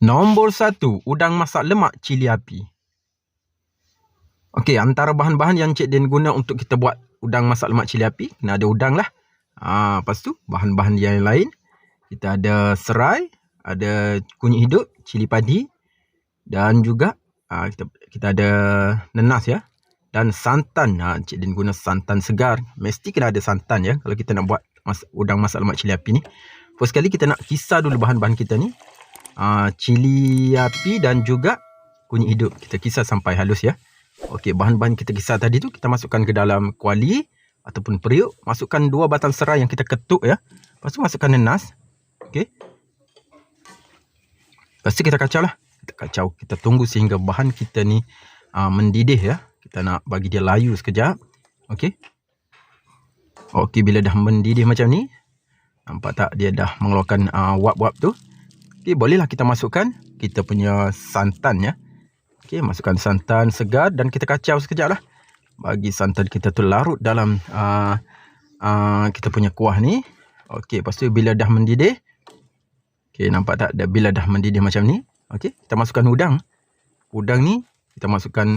Nombor 1, udang masak lemak cili api. Okey, antara bahan-bahan yang Cik Din guna untuk kita buat udang masak lemak cili api, kena ada udang lah. Lepas tu, bahan-bahan yang lain, kita ada serai, ada kunyit hidup, cili padi, dan juga kita ada nenas ya. Dan santan, Cik Din guna santan segar. Mesti kena ada santan ya, kalau kita nak buat udang masak lemak cili api ni. First sekali kita nak kisar dulu bahan-bahan kita ni. Cili api dan juga kunyit hidup. Kita kisar sampai halus ya. Okey, bahan-bahan kita kisar tadi tu kita masukkan ke dalam kuali ataupun periuk. Masukkan 2 batang serai yang kita ketuk ya. Lepas tu masukkan nenas. Okey. Lepas tu kita kacau lah. Kita kacau. Kita tunggu sehingga bahan kita ni mendidih ya. Kita nak bagi dia layu sekejap. Okey. Okey, bila dah mendidih macam ni, nampak tak dia dah mengeluarkan wap-wap tu. Okey, bolehlah kita masukkan kita punya santan ya. Okey, masukkan santan segar dan kita kacau sekejap lah. Bagi santan kita tu larut dalam kita punya kuah ni. Okey, lepas tu bila dah mendidih. Okey, nampak tak bila dah mendidih macam ni. Okey, kita masukkan udang. Udang ni kita masukkan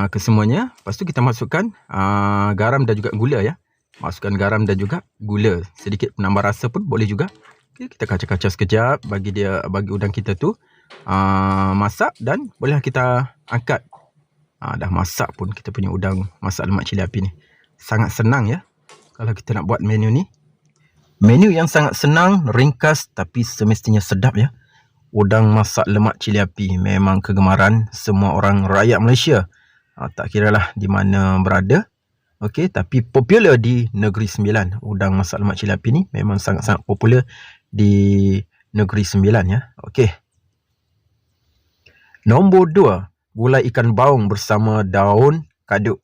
ke semuanya. Lepas tu kita masukkan garam dan juga gula ya. Masukkan garam dan juga gula. Sedikit penambah rasa pun boleh juga. Okay, kita kacau-kacau sekejap bagi udang kita tu masak dan bolehlah kita angkat. Dah masak pun kita punya udang masak lemak cili api ni. Sangat senang ya kalau kita nak buat menu ni. Menu yang sangat senang, ringkas tapi semestinya sedap ya. Udang masak lemak cili api memang kegemaran semua orang rakyat Malaysia. Tak kiralah di mana berada. Okey, tapi popular di Negeri Sembilan. Udang masak lemak cili api ni memang sangat-sangat popular di Negeri Sembilan ya. Okey. Nombor 2, gulai ikan baung bersama daun kaduk.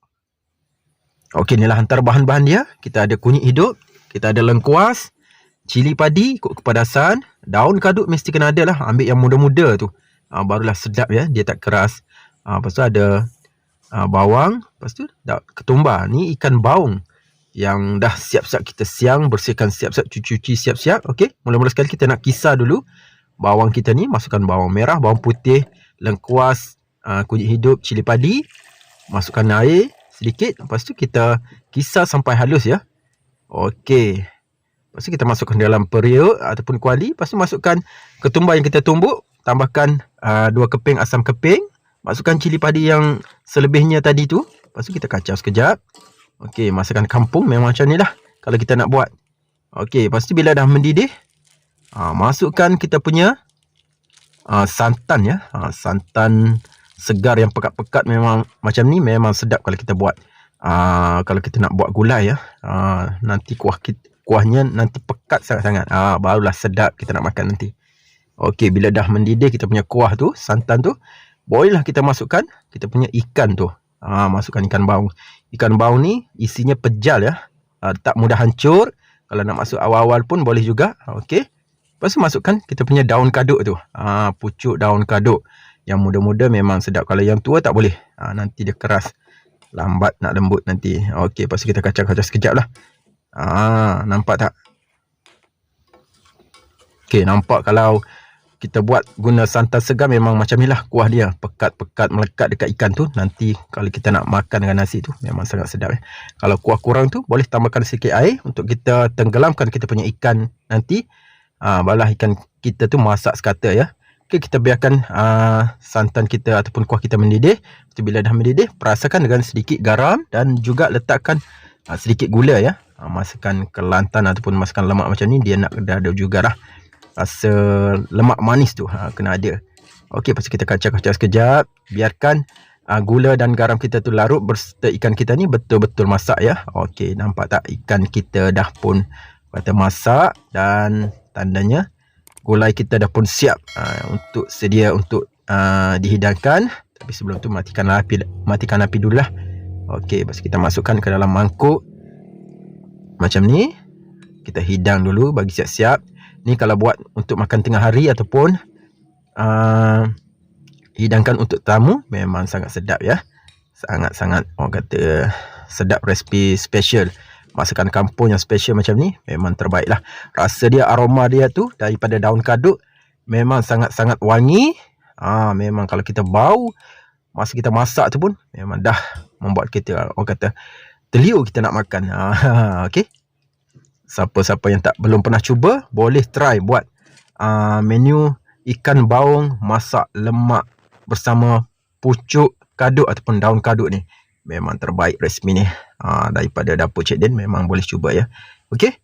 Okey, inilah antara bahan-bahan dia. Kita ada kunyit hidup, kita ada lengkuas, cili padi ikut kepedasan, daun kaduk mesti kena ada lah. Ambil yang muda-muda tu. Barulah sedap ya, dia tak keras. Lepas tu ada bawang, lepas tu ketumbar. Ni ikan baung yang dah siap-siap kita siang, bersihkan siap-siap, cuci siap-siap. Okey, mula-mula sekali kita nak kisar dulu bawang kita ni. Masukkan bawang merah, bawang putih, lengkuas, kunyit hidup, cili padi. Masukkan air sedikit. Lepas tu kita kisar sampai halus ya. Okey. Lepas tu kita masukkan dalam periuk ataupun kuali. Lepas tu masukkan ketumbar yang kita tumbuk. Tambahkan 2 keping asam keping. Masukkan cili padi yang selebihnya tadi tu. Lepas tu kita kacau sekejap. Okey, masakan kampung memang macam ni lah kalau kita nak buat. Okey, lepas tu bila dah mendidih, masukkan kita punya santan ya. Santan segar yang pekat-pekat memang macam ni memang sedap kalau kita buat. Kalau kita nak buat gulai ya. Nanti kuahnya nanti pekat sangat-sangat. Barulah sedap kita nak makan nanti. Okey, bila dah mendidih kita punya kuah tu, santan tu, bolehlah kita masukkan kita punya ikan tu. Masukkan ikan baung. Ikan baung ni isinya pejal ya. Tak mudah hancur. Kalau nak masuk awal-awal pun boleh juga. Okey. Lepas tu masukkan kita punya daun kaduk tu. Pucuk daun kaduk. Yang muda-muda memang sedap. Kalau yang tua tak boleh. Nanti dia keras. Lambat nak lembut nanti. Okey. Lepas tu kita kacau-kacau sekejap lah. Nampak tak? Okey. Nampak kalau kita buat guna santan segar memang macam ni lah kuah dia. Pekat-pekat melekat dekat ikan tu. Nanti kalau kita nak makan dengan nasi tu memang sangat sedap. Kalau kuah kurang tu boleh tambahkan sikit air untuk kita tenggelamkan kita punya ikan nanti. Barulah ikan kita tu masak sekata ya. Okay, kita biarkan santan kita ataupun kuah kita mendidih. Bila dah mendidih, perasakan dengan sedikit garam dan juga letakkan sedikit gula ya. Masukkan kelantan ataupun masukkan lemak macam ni, dia nak ada jugalah. Rasa lemak manis tu kena ada. Okey, lepas tu kita kacau-kacau sekejap. Biarkan gula dan garam kita tu larut berserta ikan kita ni betul-betul masak ya. Okey, nampak tak ikan kita dah pun kata masak dan tandanya gulai kita dah pun siap untuk sedia untuk dihidangkan. Tapi sebelum tu matikan api dulu lah. Okey, lepas kita masukkan ke dalam mangkuk macam ni. Kita hidang dulu bagi siap-siap. Ni kalau buat untuk makan tengah hari ataupun hidangkan untuk tamu memang sangat sedap ya. Sangat-sangat orang kata sedap, resipi special. Masakan kampung yang special macam ni memang terbaik lah. Rasa dia, aroma dia tu daripada daun kaduk memang sangat-sangat wangi. Memang kalau kita bau masa kita masak tu pun memang dah membuat kita, orang kata, terliur kita nak makan. Okey. Siapa-siapa yang belum pernah cuba, boleh try buat menu ikan baung masak lemak bersama pucuk kaduk ataupun daun kaduk ni. Memang terbaik resipi ni. Daripada dapur Cik Din, memang boleh cuba ya. Okey.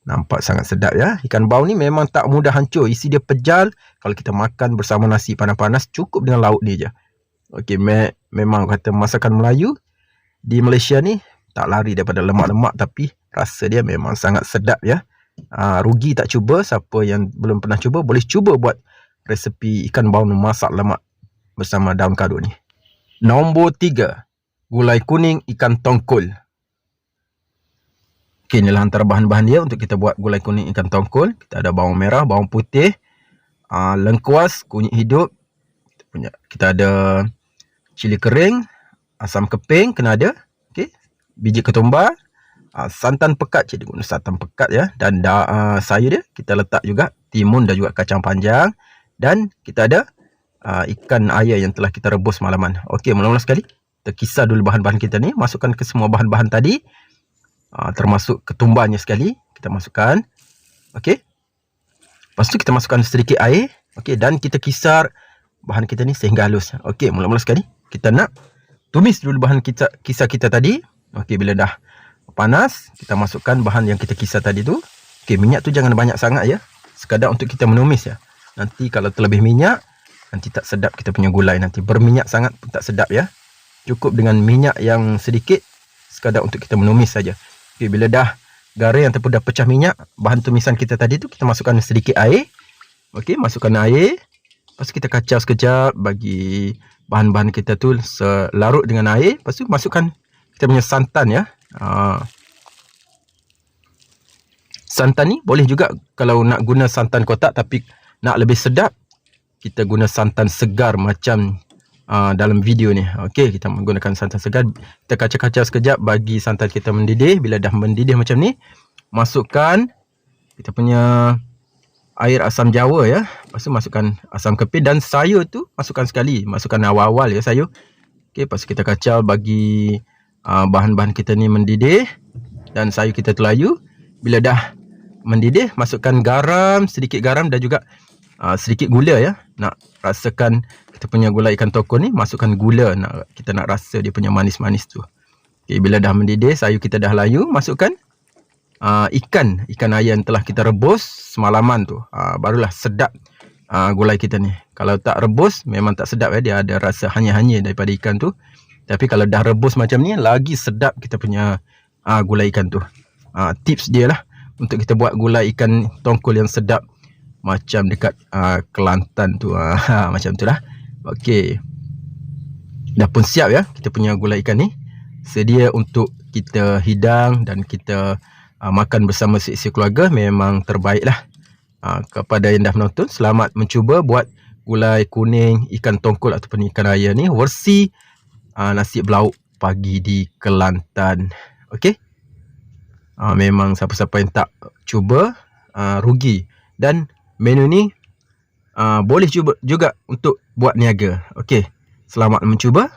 Nampak sangat sedap ya. Ikan baung ni memang tak mudah hancur. Isi dia pejal. Kalau kita makan bersama nasi panas-panas, cukup dengan lauk ni je. Okey, memang kata masakan Melayu di Malaysia ni tak lari daripada lemak-lemak, tapi rasa dia memang sangat sedap ya. Rugi tak cuba. Siapa yang belum pernah cuba, boleh cuba buat resepi ikan baung masak lemak bersama daun kaduk ni. Nombor 3, gulai kuning ikan tongkol. Okey, inilah antara bahan-bahan dia untuk kita buat gulai kuning ikan tongkol. Kita ada bawang merah, bawang putih, lengkuas, kunyit hidup. Kita ada cili kering, asam keping kena ada. Okey, biji ketumbar, santan pekat, Cik guna santan pekat ya. Dan sayur dia kita letak juga timun dan juga kacang panjang. Dan kita ada ikan air yang telah kita rebus malaman. Okey, mula-mula sekali kita kisar dulu bahan-bahan kita ni. Masukkan ke semua bahan-bahan tadi, termasuk ketumbarnya sekali kita masukkan. Okey, lepas tu kita masukkan sedikit air. Okey, dan kita kisar bahan kita ni sehingga halus. Okey, mula-mula sekali kita nak tumis dulu bahan kisar kita tadi. Okey, bila dah panas, kita masukkan bahan yang kita kisar tadi tu. Okey, minyak tu jangan banyak sangat ya. Sekadar untuk kita menumis ya. Nanti kalau terlebih minyak, nanti tak sedap kita punya gulai. Nanti berminyak sangat pun tak sedap ya. Cukup dengan minyak yang sedikit, sekadar untuk kita menumis saja. Okey, bila dah garing ataupun dah pecah minyak, bahan tumisan kita tadi tu kita masukkan sedikit air. Okey, masukkan air. Lepas tu kita kacau sekejap bagi bahan-bahan kita tu selarut dengan air. Lepas tu masukkan kita punya santan ya. Santan ni boleh juga kalau nak guna santan kotak, tapi nak lebih sedap, kita guna santan segar macam dalam video ni. Okey, kita menggunakan santan segar. Kita kacau-kacau sekejap bagi santan kita mendidih. Bila dah mendidih macam ni, masukkan kita punya air asam jawa ya. Lepas tu masukkan asam keping dan sayur tu masukkan sekali. Masukkan awal-awal ya sayur. Okey, lepas tu kita kacau bagi bahan-bahan kita ni mendidih dan sayur kita tu layu. Bila dah mendidih, masukkan garam, sedikit garam dan juga sedikit gula ya. Nak rasakan kita punya gulai ikan tongkol ni, masukkan gula. Kita nak rasa dia punya manis-manis tu. Okay, bila dah mendidih, sayur kita dah layu, masukkan ikan air yang telah kita rebus semalaman tu. Barulah sedap gulai kita ni. Kalau tak rebus memang tak sedap ya. Dia ada rasa hanyir-hanyir daripada ikan tu. Tapi kalau dah rebus macam ni, lagi sedap kita punya gulai ikan tu. Tips dia lah untuk kita buat gulai ikan tongkol yang sedap macam dekat Kelantan tu. Macam tu lah. Okey, dah pun siap ya kita punya gulai ikan ni. Sedia untuk kita hidang dan kita makan bersama seisi keluarga. Memang terbaik lah. Kepada yang dah menonton, selamat mencuba buat gulai kuning ikan tongkol ataupun ikan air ni versi nasi belauk pagi di Kelantan. Okey, memang siapa-siapa yang tak cuba rugi. Dan menu ni boleh cuba juga untuk buat niaga. Okey, selamat mencuba.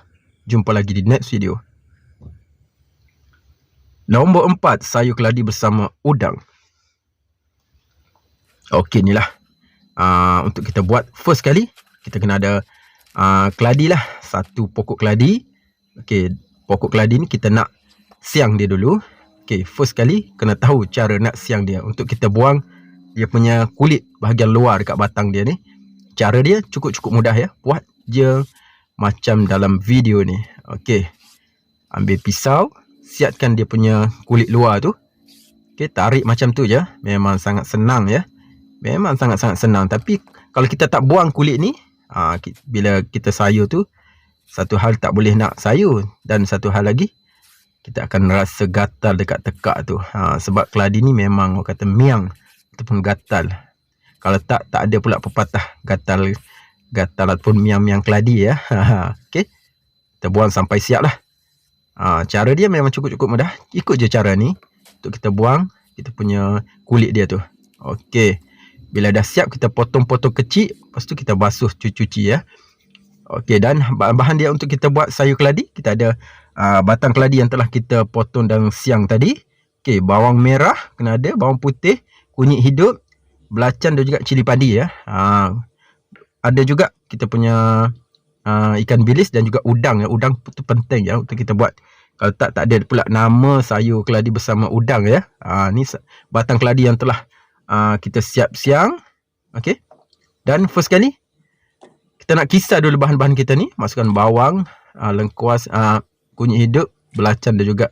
Jumpa lagi di next video. Nombor 4, sayur keladi bersama udang. Okey, inilah untuk kita buat. First kali kita kena ada keladi lah. Satu pokok keladi. Okey, pokok keladi ni kita nak siang dia dulu. Okey, first kali kena tahu cara nak siang dia. Untuk kita buang dia punya kulit bahagian luar dekat batang dia ni. Cara dia cukup-cukup mudah ya. Buat je macam dalam video ni. Okey, ambil pisau, siatkan dia punya kulit luar tu. Okey, tarik macam tu je. Memang sangat senang ya. Memang sangat-sangat senang. Tapi kalau kita tak buang kulit ni, bila kita sayur tu, satu hal tak boleh nak sayur. Dan satu hal lagi, kita akan rasa gatal dekat tekak tu. Sebab keladi ni memang orang kata miang ataupun gatal. Kalau tak ada pula pepatah gatal ataupun miang-miang keladi ya. Okey, kita buang sampai siap lah. Cara dia memang cukup-cukup mudah. Ikut je cara ni untuk kita buang kita punya kulit dia tu. Okey, Bila dah siap, kita potong-potong kecil. Lepas tu kita basuh, cuci ya. Okey, dan bahan dia untuk kita buat sayur keladi, kita ada batang keladi yang telah kita potong dan siang tadi. Okey, bawang merah kena ada, bawang putih, kunyit hidup, belacan dan juga cili padi ya. Ada juga kita punya ikan bilis dan juga udang ya. Udang tu penting ya untuk kita buat. Kalau tak ada pula nama sayur keladi bersama udang ya. Ni batang keladi yang telah kita siap siang. Okey. Dan first kali kita nak kisar dulu bahan-bahan kita ni. Masukkan bawang, lengkuas, kunyit hidup, belacan dan juga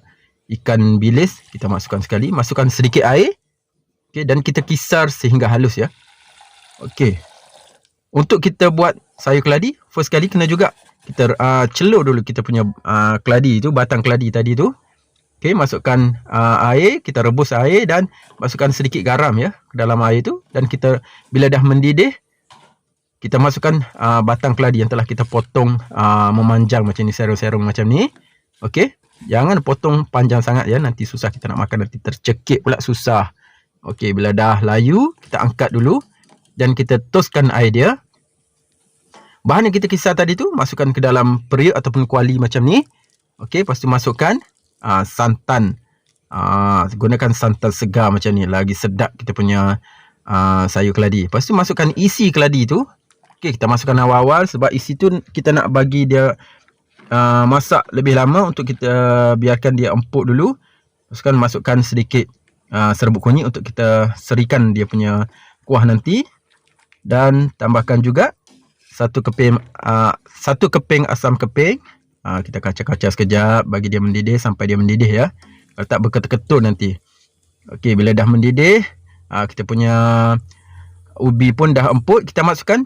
ikan bilis. Kita masukkan sekali. Masukkan sedikit air. Okey, dan kita kisar sehingga halus ya. Okey. Untuk kita buat sayur keladi, first kali kena juga kita celur dulu kita punya keladi tu, batang keladi tadi tu. Okey, masukkan air, kita rebus air dan masukkan sedikit garam ya ke dalam air tu, dan kita bila dah mendidih, kita masukkan batang keladi yang telah kita potong memanjang macam ni, serong-serong macam ni. Okey, jangan potong panjang sangat ya, nanti susah kita nak makan, nanti tercekik pula susah. Okey, bila dah layu, kita angkat dulu dan kita toskan air dia. Bahan yang kita kisar tadi tu masukkan ke dalam periuk ataupun kuali macam ni. Okey, lepas tu masukkan santan. Gunakan santan segar macam ni, lagi sedap kita punya sayur keladi. Lepas tu masukkan isi keladi tu. Okey, kita masukkan awal-awal sebab isi tu kita nak bagi dia masak lebih lama, untuk kita biarkan dia empuk dulu. Masukkan sedikit serbuk kunyit untuk kita serikan dia punya kuah nanti, dan tambahkan juga satu keping asam keping. Kita kacau-kacau sekejap bagi dia mendidih sampai dia mendidih ya. Kalau tak berketul-ketul nanti. Okey, bila dah mendidih, kita punya ubi pun dah empuk, kita masukkan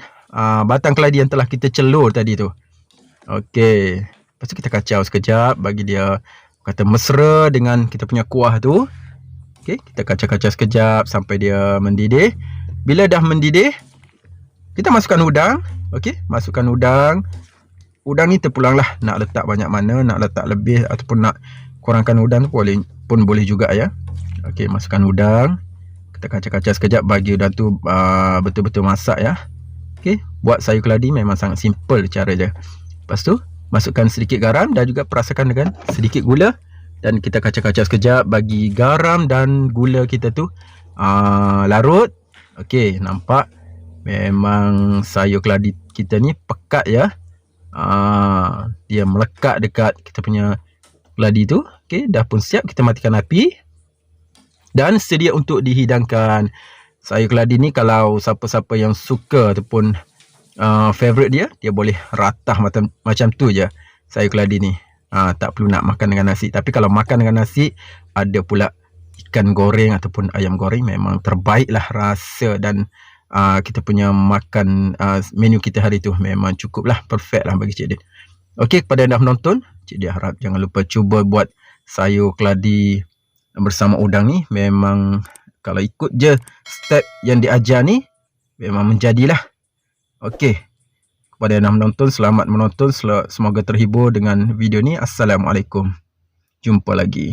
batang keladi yang telah kita celur tadi tu. Okey, lepas tu kita kacau sekejap bagi dia kata mesra dengan kita punya kuah tu. Okey, kita kacau-kacau sekejap sampai dia mendidih. Bila dah mendidih, kita masukkan udang. Okey, masukkan udang. Udang ni terpulanglah nak letak banyak mana, nak letak lebih ataupun nak kurangkan udang pun boleh juga ya. Okey, masukkan udang. Kita kacau-kacau sekejap bagi udang tu betul-betul masak ya. Okey, buat sayur keladi memang sangat simple cara dia. Lepas tu masukkan sedikit garam dan juga perasakan dengan sedikit gula, dan kita kacau-kacau sekejap bagi garam dan gula kita tu larut. Okey, nampak memang sayur keladi kita ni pekat ya. Dia melekat dekat kita punya keladi tu. Okey, dah pun siap, kita matikan api dan sedia untuk dihidangkan. Sayur keladi ni kalau siapa-siapa yang suka ataupun favorite dia boleh ratah macam tu je sayur keladi ni. Tak perlu nak makan dengan nasi. Tapi kalau makan dengan nasi, ada pula ikan goreng ataupun ayam goreng, memang terbaik lah rasa, dan kita punya makan menu kita hari tu memang cukup lah, perfect lah bagi Cik Din. Okey, kepada anda menonton, Cik Din harap jangan lupa cuba buat sayur keladi bersama udang ni. Memang kalau ikut je step yang diajar ni, memang menjadilah. Okey, kepada anda menonton, selamat menonton, semoga terhibur dengan video ni. Assalamualaikum, jumpa lagi.